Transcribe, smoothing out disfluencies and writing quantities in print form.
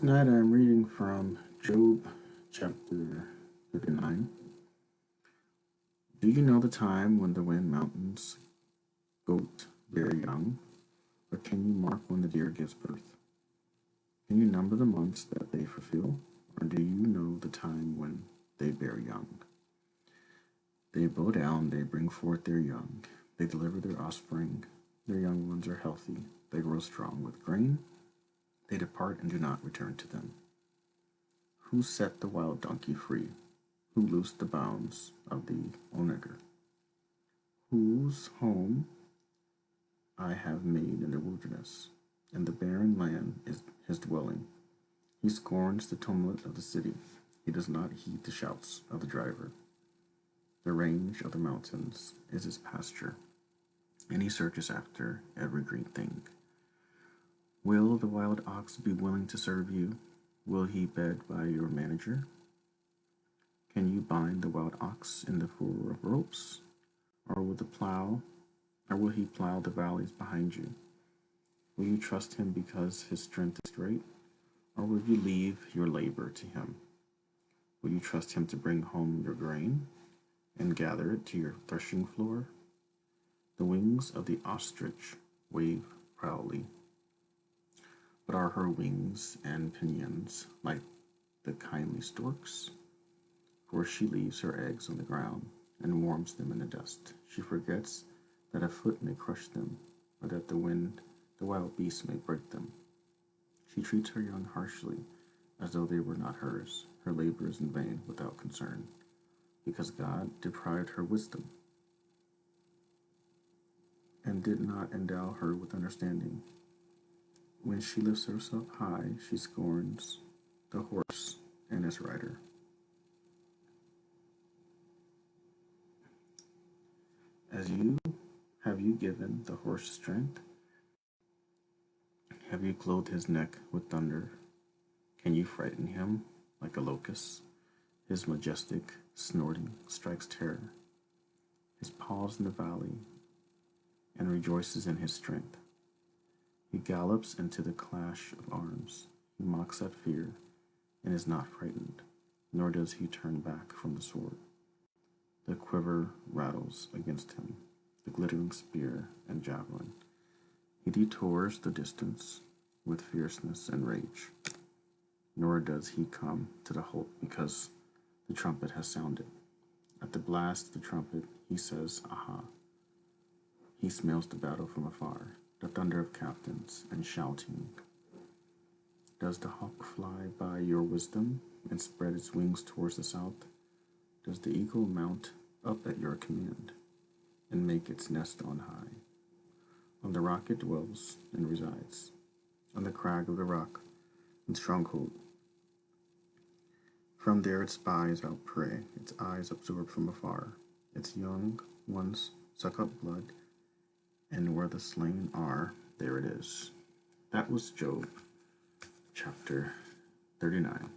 Tonight I'm reading from Job chapter 39. Do you know the time when the wind mountains goat bear young? Or can you mark when the deer gives birth? Can you number the months that they fulfill? Or do you know the time when they bear young? They bow down, they bring forth their young. They deliver their offspring. Their young ones are healthy. They grow strong with grain. They depart and do not return to them. Who set the wild donkey free? Who loosed the bounds of the onager? Whose home I have made in the wilderness, and the barren land is his dwelling. He scorns the tumult of the city. He does not heed the shouts of the driver. The range of the mountains is his pasture, and he searches after every green thing. Will the wild ox be willing to serve you? Will he bed by your manager? Can you bind the wild ox in the fur of ropes? Or will he plow the valleys behind you? Will you trust him because his strength is great? Or will you leave your labor to him? Will you trust him to bring home your grain and gather it to your threshing floor? The wings of the ostrich wave proudly, but are her wings and pinions like the kindly stork's? For she leaves her eggs on the ground and warms them in the dust. She forgets that a foot may crush them, or that the wild beast may break them. She treats her young harshly, as though they were not hers. Her labor is in vain, without concern, because God deprived her wisdom and did not endow her with understanding. When she lifts herself high, she scorns the horse and its rider. Have you given the horse strength? Have you clothed his neck with thunder? Can you frighten him like a locust? His majestic snorting strikes terror. His paws in the valley and rejoices in his strength. He gallops into the clash of arms. He mocks at fear and is not frightened, nor does he turn back from the sword. The quiver rattles against him, the glittering spear and javelin. He detours the distance with fierceness and rage, nor does he come to the halt because the trumpet has sounded. At the blast of the trumpet, he says, "Aha!" He smells the battle from afar, the thunder of captains and shouting. Does the hawk fly by your wisdom and spread its wings towards the south? Does the eagle mount up at your command and make its nest on high? On the rock it dwells and resides, on the crag of the rock and stronghold. From there it spies out prey, its eyes absorb from afar. Its young ones suck up blood, and where the slain are, there it is. That was Job chapter 39.